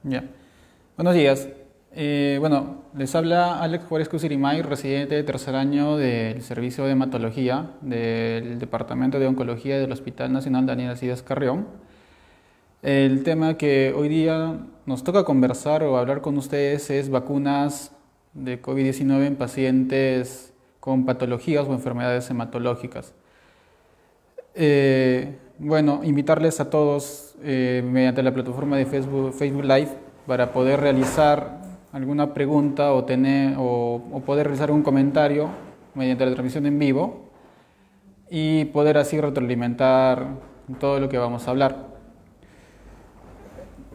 Ya. Buenos días. Les habla Alex Juárez Cusirimay, residente de tercer año del Servicio de Hematología del Departamento de Oncología del Hospital Nacional Daniel Alcides Carrión. El tema que hoy día nos toca conversar o hablar con ustedes es vacunas de COVID-19 en pacientes con patologías o enfermedades hematológicas. Invitarles a todos mediante la plataforma de Facebook Live para poder realizar alguna pregunta o poder realizar un comentario mediante la transmisión en vivo y poder así retroalimentar todo lo que vamos a hablar.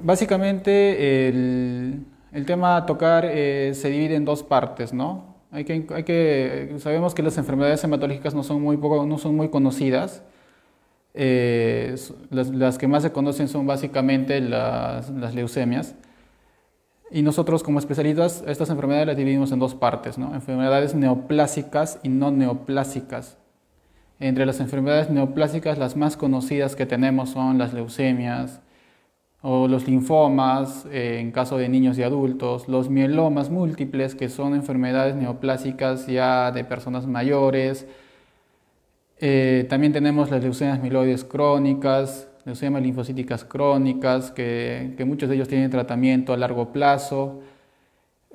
Básicamente el tema a tocar se divide en dos partes, ¿no? Sabemos que las enfermedades hematológicas no son muy conocidas. Las que más se conocen son básicamente las leucemias. Y nosotros como especialistas estas enfermedades las dividimos en dos partes, ¿no? Enfermedades neoplásicas y no neoplásicas. Entre las enfermedades neoplásicas las más conocidas que tenemos son las leucemias o los linfomas en caso de niños y adultos, los mielomas múltiples que son enfermedades neoplásicas ya de personas mayores. También tenemos las leucemias mieloides crónicas, leucemias linfocíticas crónicas, que muchos de ellos tienen tratamiento a largo plazo.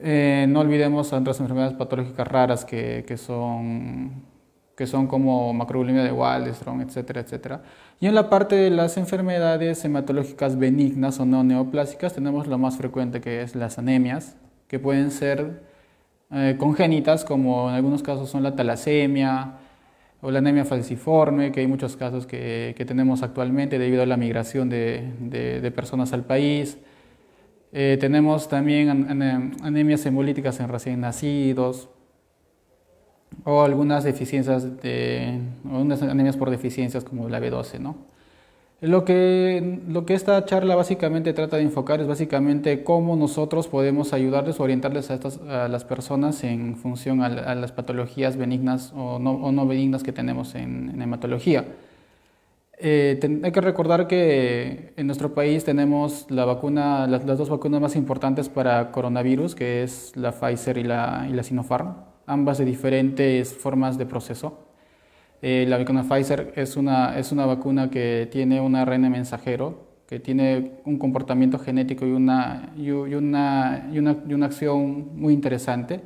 No olvidemos otras enfermedades patológicas raras que son como macrobulimia de Waldenström, etcétera, etcétera. Y en la parte de las enfermedades hematológicas benignas o no neoplásicas tenemos lo más frecuente, que es las anemias, que pueden ser congénitas, como en algunos casos son la talasemia o la anemia falciforme, que hay muchos casos que tenemos actualmente debido a la migración de personas al país. Tenemos también anemias hemolíticas en recién nacidos o algunas deficiencias o unas anemias por deficiencias como la B12, ¿no? Lo que esta charla básicamente trata de enfocar es básicamente cómo nosotros podemos ayudarles o orientarles a las personas en función a las patologías benignas o no benignas que tenemos en hematología. Hay que recordar que en nuestro país tenemos las dos vacunas más importantes para coronavirus, que es la Pfizer y la Sinopharm, ambas de diferentes formas de proceso. La vacuna Pfizer es una vacuna que tiene un ARN mensajero, que tiene un comportamiento genético y una acción muy interesante.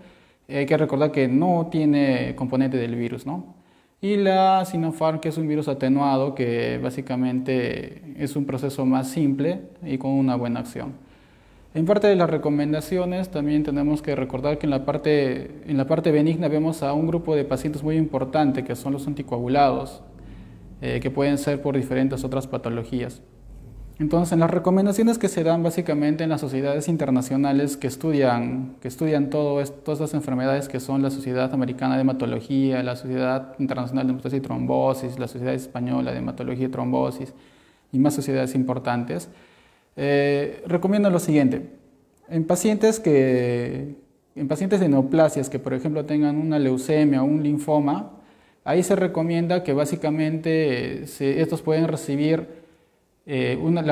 Hay que recordar que no tiene componente del virus, ¿no? Y la Sinopharm, que es un virus atenuado, que básicamente es un proceso más simple y con una buena acción. En parte de las recomendaciones también tenemos que recordar que en la parte benigna vemos a un grupo de pacientes muy importante que son los anticoagulados, que pueden ser por diferentes otras patologías. Entonces, en las recomendaciones que se dan básicamente en las sociedades internacionales que estudian todas estas enfermedades, que son la Sociedad Americana de Hematología, la Sociedad Internacional de Hemostasis y Trombosis, la Sociedad Española de Hematología y Trombosis y más sociedades importantes, recomiendo lo siguiente. En pacientes de neoplasias que por ejemplo tengan una leucemia o un linfoma, ahí se recomienda que básicamente estos pueden recibir pueden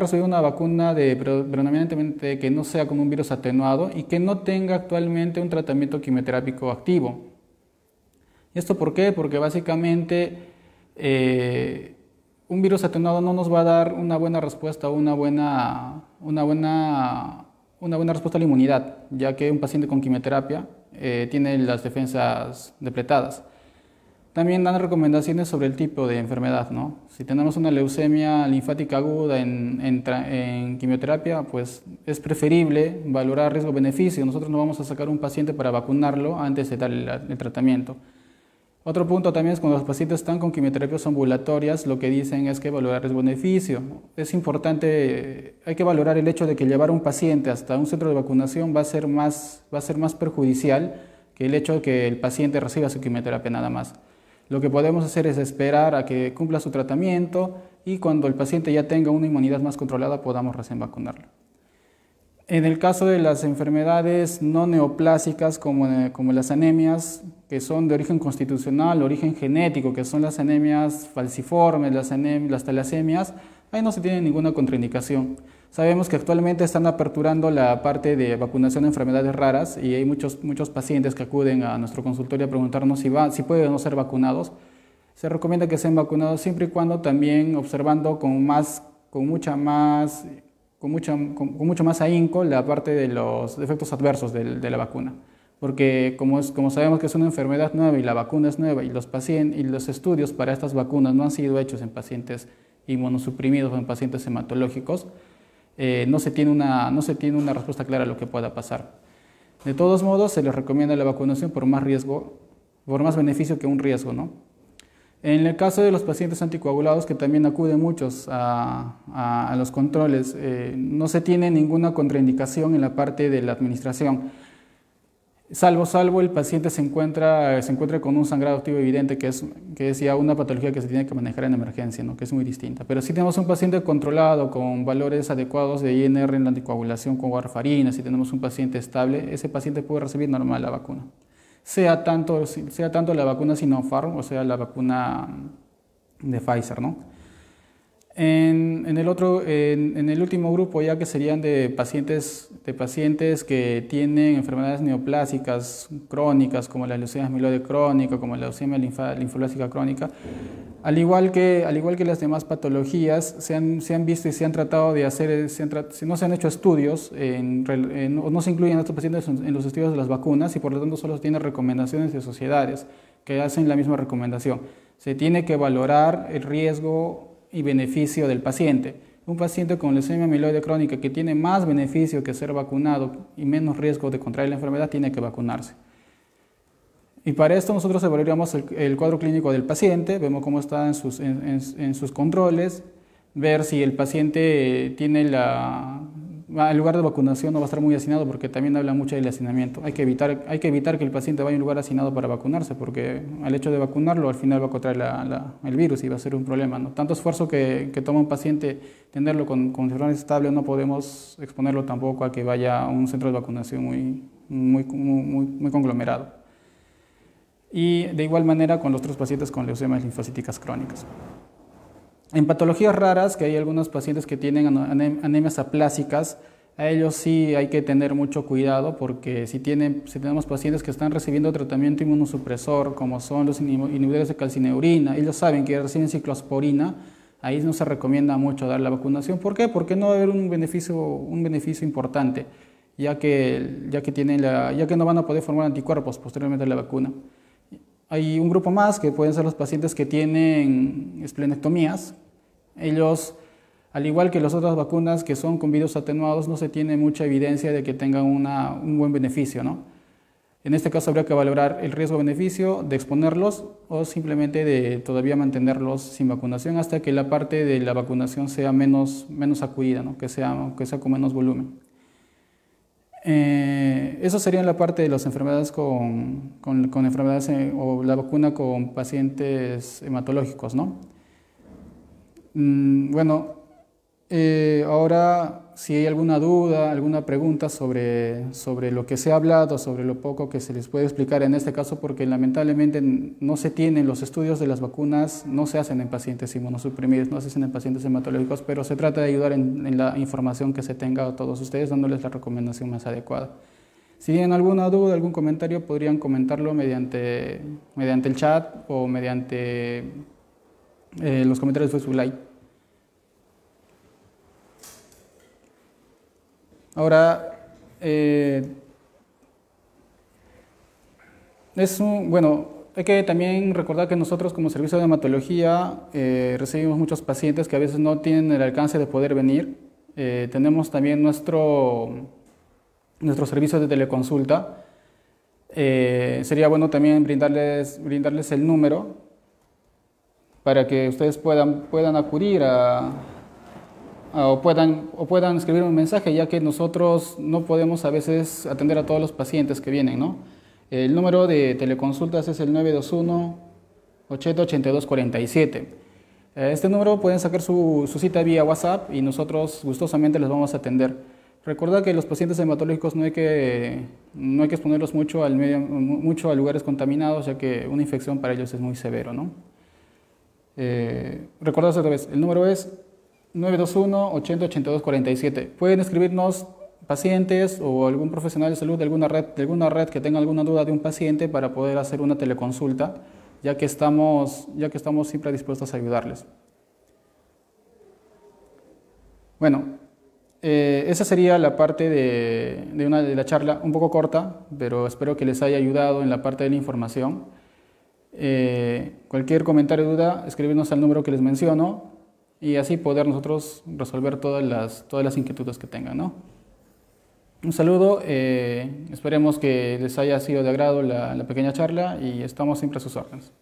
recibir una vacuna predominantemente que no sea con un virus atenuado y que no tenga actualmente un tratamiento quimioterápico activo. ¿Y esto por qué? Porque básicamente un virus atenuado no nos va a dar una buena respuesta o una buena respuesta a la inmunidad, ya que un paciente con quimioterapia tiene las defensas depletadas. También dan recomendaciones sobre el tipo de enfermedad, ¿no? Si tenemos una leucemia linfática aguda en quimioterapia, pues es preferible valorar riesgo-beneficio. Nosotros no vamos a sacar un paciente para vacunarlo antes de darle el tratamiento. Otro punto también es cuando los pacientes están con quimioterapias ambulatorias, lo que dicen es que valorar riesgo-beneficio. Es importante, hay que valorar el hecho de que llevar a un paciente hasta un centro de vacunación va a ser más perjudicial que el hecho de que el paciente reciba su quimioterapia nada más. Lo que podemos hacer es esperar a que cumpla su tratamiento y cuando el paciente ya tenga una inmunidad más controlada podamos recién vacunarlo. En el caso de las enfermedades no neoplásicas como las anemias, que son de origen constitucional, origen genético, que son las anemias falciformes, las talasemias, ahí no se tiene ninguna contraindicación. Sabemos que actualmente están aperturando la parte de vacunación de enfermedades raras y hay muchos pacientes que acuden a nuestro consultorio a preguntarnos si pueden o no ser vacunados. Se recomienda que sean vacunados siempre y cuando también observando con mucho más ahínco la parte de los efectos adversos de la vacuna. Porque como sabemos que es una enfermedad nueva y la vacuna es nueva y los estudios para estas vacunas no han sido hechos en pacientes inmunosuprimidos o en pacientes hematológicos, no se tiene una respuesta clara a lo que pueda pasar. De todos modos, se les recomienda la vacunación por más beneficio que un riesgo, ¿no? En el caso de los pacientes anticoagulados, que también acuden muchos a los controles, no se tiene ninguna contraindicación en la parte de la administración, salvo el paciente se encuentra con un sangrado activo evidente, que es ya una patología que se tiene que manejar en emergencia, ¿no? Que es muy distinta. Pero si tenemos un paciente controlado con valores adecuados de INR en la anticoagulación con warfarina, si tenemos un paciente estable, ese paciente puede recibir normal la vacuna. Sea tanto la vacuna Sinopharm o sea la vacuna de Pfizer, ¿no? En el último grupo, ya que serían de pacientes que tienen enfermedades neoplásicas crónicas, como la leucemia amiloide crónica, como la leucemia linfoblásica crónica, al igual que las demás patologías, se han visto y se han tratado de hacer, no se han hecho estudios, no se incluyen a estos pacientes en los estudios de las vacunas y por lo tanto solo se tienen recomendaciones de sociedades que hacen la misma recomendación. Se tiene que valorar el riesgo y beneficio del paciente. Un paciente con leucemia amiloide crónica que tiene más beneficio que ser vacunado y menos riesgo de contraer la enfermedad tiene que vacunarse. Y para esto nosotros evaluaríamos el cuadro clínico del paciente, vemos cómo está en sus controles, ver si el paciente tiene el lugar de vacunación no va a estar muy hacinado porque también habla mucho del hacinamiento. Hay que evitar que el paciente vaya a un lugar hacinado para vacunarse porque al hecho de vacunarlo al final va a contraer el virus y va a ser un problema, ¿no? Tanto esfuerzo que toma un paciente tenerlo con condiciones estables, no podemos exponerlo tampoco a que vaya a un centro de vacunación muy conglomerado. Y de igual manera con los otros pacientes con leucemias linfocíticas crónicas. En patologías raras, que hay algunos pacientes que tienen anemias aplásicas, a ellos sí hay que tener mucho cuidado porque si tenemos pacientes que están recibiendo tratamiento inmunosupresor, como son los inhibidores de calcineurina, ellos saben que reciben ciclosporina, ahí no se recomienda mucho dar la vacunación. ¿Por qué? Porque no va a haber un beneficio importante, ya que no van a poder formar anticuerpos posteriormente a la vacuna. Hay un grupo más que pueden ser los pacientes que tienen esplenectomías. Ellos, al igual que las otras vacunas que son con virus atenuados, no se tiene mucha evidencia de que tengan un buen beneficio, ¿no? En este caso habría que valorar el riesgo-beneficio de exponerlos o simplemente de todavía mantenerlos sin vacunación hasta que la parte de la vacunación sea menos acudida, ¿no? que sea con menos volumen. Eso sería la parte de las enfermedades con enfermedades o la vacuna con pacientes hematológicos, ¿no? Bueno, ahora si hay alguna duda, alguna pregunta sobre lo que se ha hablado, sobre lo poco que se les puede explicar en este caso, porque lamentablemente no se tienen los estudios de las vacunas, no se hacen en pacientes inmunosuprimidos, no se hacen en pacientes hematológicos, pero se trata de ayudar en la información que se tenga a todos ustedes, dándoles la recomendación más adecuada. Si tienen alguna duda, algún comentario, podrían comentarlo mediante el chat o mediante los comentarios de Facebook Live. Ahora, hay que también recordar que nosotros como servicio de hematología recibimos muchos pacientes que a veces no tienen el alcance de poder venir. Tenemos también nuestro servicio de teleconsulta. Sería bueno también brindarles el número para que ustedes puedan acudir o puedan escribir un mensaje, ya que nosotros no podemos a veces atender a todos los pacientes que vienen, ¿no? El número de teleconsultas es el 921-808247. Este número pueden sacar su cita vía WhatsApp y nosotros gustosamente les vamos a atender. Recordad que los pacientes hematológicos no hay que exponerlos mucho mucho a lugares contaminados, ya que una infección para ellos es muy severo, ¿no? Recordad otra vez, el número es 921 80 82 47. Pueden escribirnos pacientes o algún profesional de salud de alguna red que tenga alguna duda de un paciente para poder hacer una teleconsulta, ya que estamos siempre dispuestos a ayudarles. Bueno, esa sería la parte de la charla, un poco corta, pero espero que les haya ayudado en la parte de la información. Cualquier comentario o duda, escribirnos al número que les menciono y así poder nosotros resolver todas las inquietudes que tengan, ¿no? Un saludo, esperemos que les haya sido de agrado la pequeña charla y estamos siempre a sus órdenes.